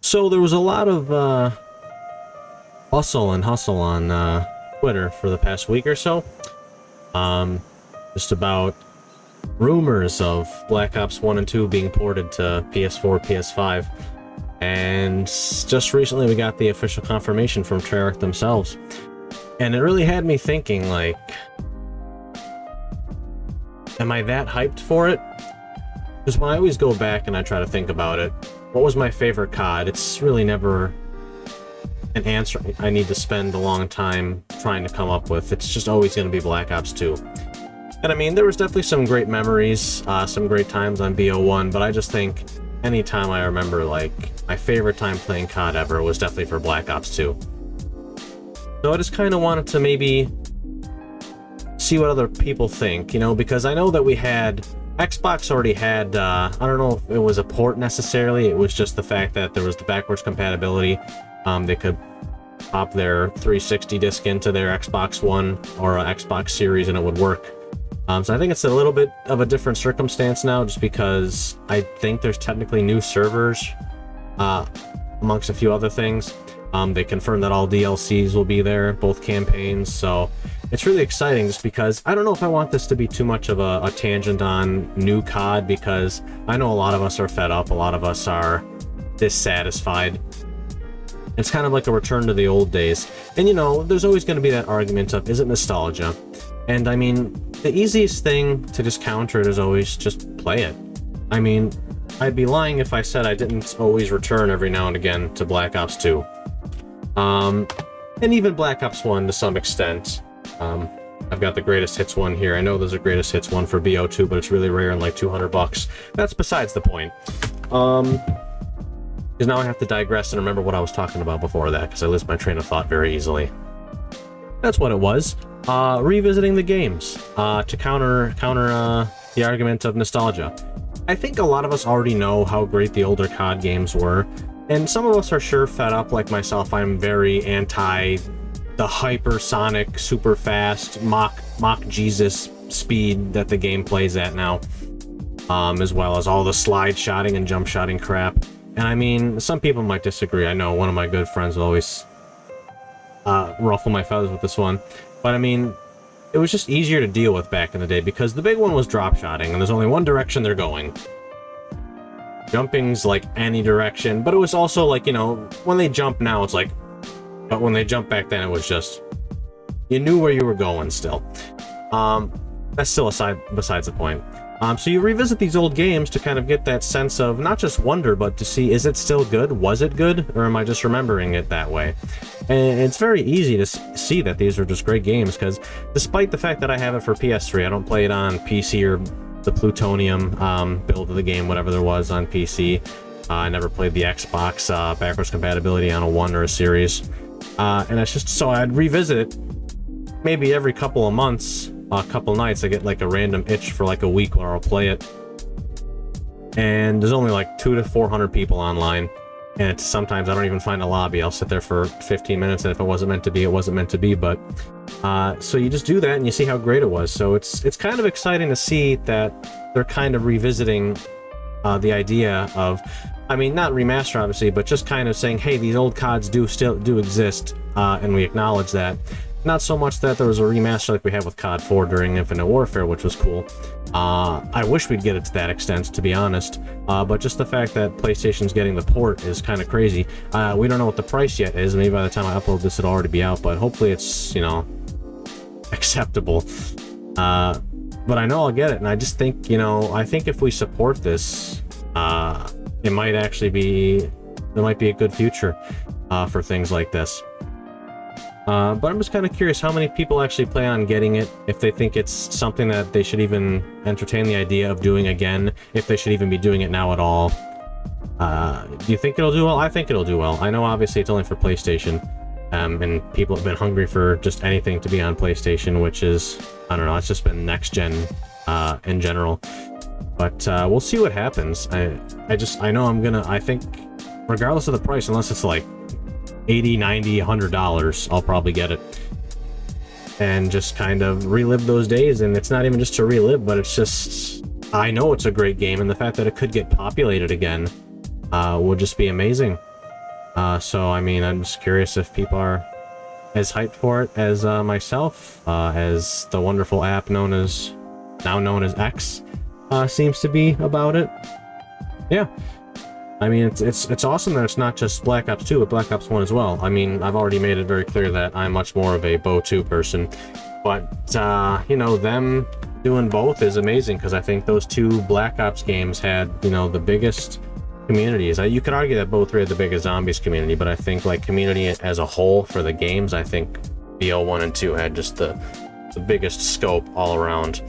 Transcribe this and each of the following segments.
So there was a lot of bustle and hustle on Twitter for the past week or so. Just about rumors of Black Ops 1 and 2 being ported to PS4, PS5. And just recently we got the official confirmation from Treyarch themselves. And it really had me thinking, like, am I that hyped for it? Because when I always go back and I try to think about it, what was my favorite COD? It's really never an answer I need to spend a long time trying to come up with. It's just always going to be Black Ops 2. And I mean, there was definitely some great memories, some great times on BO1, but I just think any time I remember, like, my favorite time playing COD ever was definitely for Black Ops 2. So I just kind of wanted to maybe see what other people think, you know, because I know that we had... Xbox already had, I don't know if it was a port necessarily, it was just the fact that there was the backwards compatibility. They could pop their 360 disc into their Xbox One or Xbox Series and it would work. So I think it's a little bit of a different circumstance now, just because I think there's technically new servers, amongst a few other things. They confirmed that all DLCs will be there, both campaigns, so it's really exciting just because I don't know if I want this to be too much of a tangent on new COD, because I know a lot of us are fed up, a lot of us are dissatisfied. It's kind of like a return to the old days. And you know, there's always going to be that argument of, is it nostalgia? And I mean, the easiest thing to just counter it is always just play it. I mean, I'd be lying if I said I didn't always return every now and again to Black Ops 2. And even Black Ops 1 to some extent. I've got the greatest hits one here. I know there's a greatest hits one for BO2, but it's really rare and like $200. That's besides the point. Because now I have to digress and remember what I was talking about before that, because I lose my train of thought very easily. That's what it was. Revisiting the games to counter the argument of nostalgia. I think a lot of us already know how great the older COD games were, and some of us are sure fed up, like myself. I'm very anti the hypersonic, super fast, mock Jesus speed that the game plays at now, as well as all the slide shotting and jump shotting crap. And I mean, some people might disagree. I know one of my good friends will always ruffle my feathers with this one, but I mean, it was just easier to deal with back in the day because the big one was drop shotting, and there's only one direction they're going. Jumping's like any direction, but it was also like, you know, when they jump now, it's like, but when they jumped back then, it was just, you knew where you were going still. That's still besides the point. So you revisit these old games to kind of get that sense of not just wonder, but to see, is it still good? Was it good? Or am I just remembering it that way? And it's very easy to see that these are just great games, because despite the fact that I have it for PS3, I don't play it on PC or the Plutonium build of the game, whatever there was on PC. I never played the Xbox backwards compatibility on a 1 or a series. And it's just, so I'd revisit it maybe every couple of months, a couple nights. I get like a random itch for like a week where I'll play it. And there's only like 200 to 400 people online. And it's, sometimes I don't even find a lobby. I'll sit there for 15 minutes, and if it wasn't meant to be, it wasn't meant to be. But so you just do that and you see how great it was. So it's kind of exciting to see that they're kind of revisiting the idea of, I mean, not remaster obviously, but just kind of saying, hey, these old CODs do exist, and we acknowledge that. Not so much that there was a remaster like we had with COD 4 during Infinite Warfare, which was cool. I wish we'd get it to that extent, to be honest. But just the fact that PlayStation's getting the port is kind of crazy. We don't know what the price yet is. Maybe by the time I upload this, it'll already be out, but hopefully it's, you know, acceptable. But I know I'll get it, and I just think, you know, I think if we support this, it might actually be, there might be a good future for things like this. But I'm just kind of curious how many people actually plan on getting it, if they think it's something that they should even entertain the idea of doing again, if they should even be doing it now at all. Do you think it'll do well? I think it'll do well. I know obviously it's only for PlayStation, and people have been hungry for just anything to be on PlayStation, which is, I don't know, it's just been next gen in general. But we'll see what happens. I know I think regardless of the price, unless it's like $80, $90, $100, I'll probably get it. And just kind of relive those days, and it's not even just to relive, but it's just, I know it's a great game, and the fact that it could get populated again would just be amazing. So I mean, I'm just curious if people are as hyped for it as myself, as the wonderful app now known as X seems to be about it. Yeah, I mean, it's awesome that it's not just Black Ops 2, but Black Ops 1 as well. I mean, I've already made it very clear that I'm much more of a BO 2 person, but you know, them doing both is amazing, because I think those two Black Ops games had, you know, the biggest communities. You could argue that both had the biggest zombies community, but I think like community as a whole for the games, I think BO1 and 2 had just the biggest scope all around.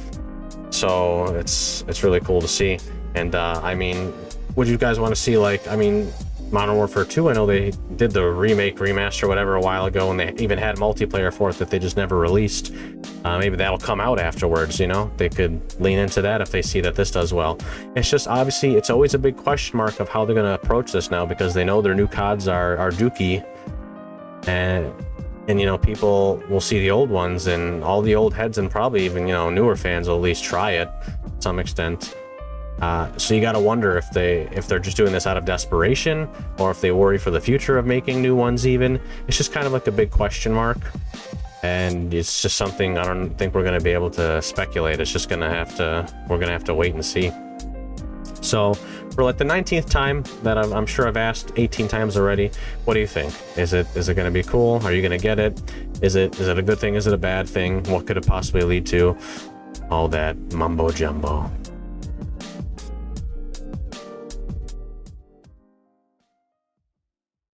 So it's really cool to see. And I mean, would you guys want to see, like, I mean, Modern Warfare 2, I know they did the remake, remaster, whatever, a while ago, and they even had multiplayer for it that they just never released. Maybe that'll come out afterwards, you know? They could lean into that if they see that this does well. It's just, obviously, it's always a big question mark of how they're going to approach this now, because they know their new CODs are dookie, and you know, people will see the old ones, and all the old heads, and probably even, you know, newer fans will at least try it to some extent. So you gotta wonder if they're just doing this out of desperation, or if they worry for the future of making new ones even. It's just kind of like a big question mark, and it's just something I don't think we're gonna be able to speculate. It's just we're gonna have to wait and see. So for like the 19th time that I'm sure I've asked 18 times already, what do you think? Is it gonna be cool? Are you gonna get it? Is it a good thing? Is it a bad thing? What could it possibly lead to? All that mumbo jumbo.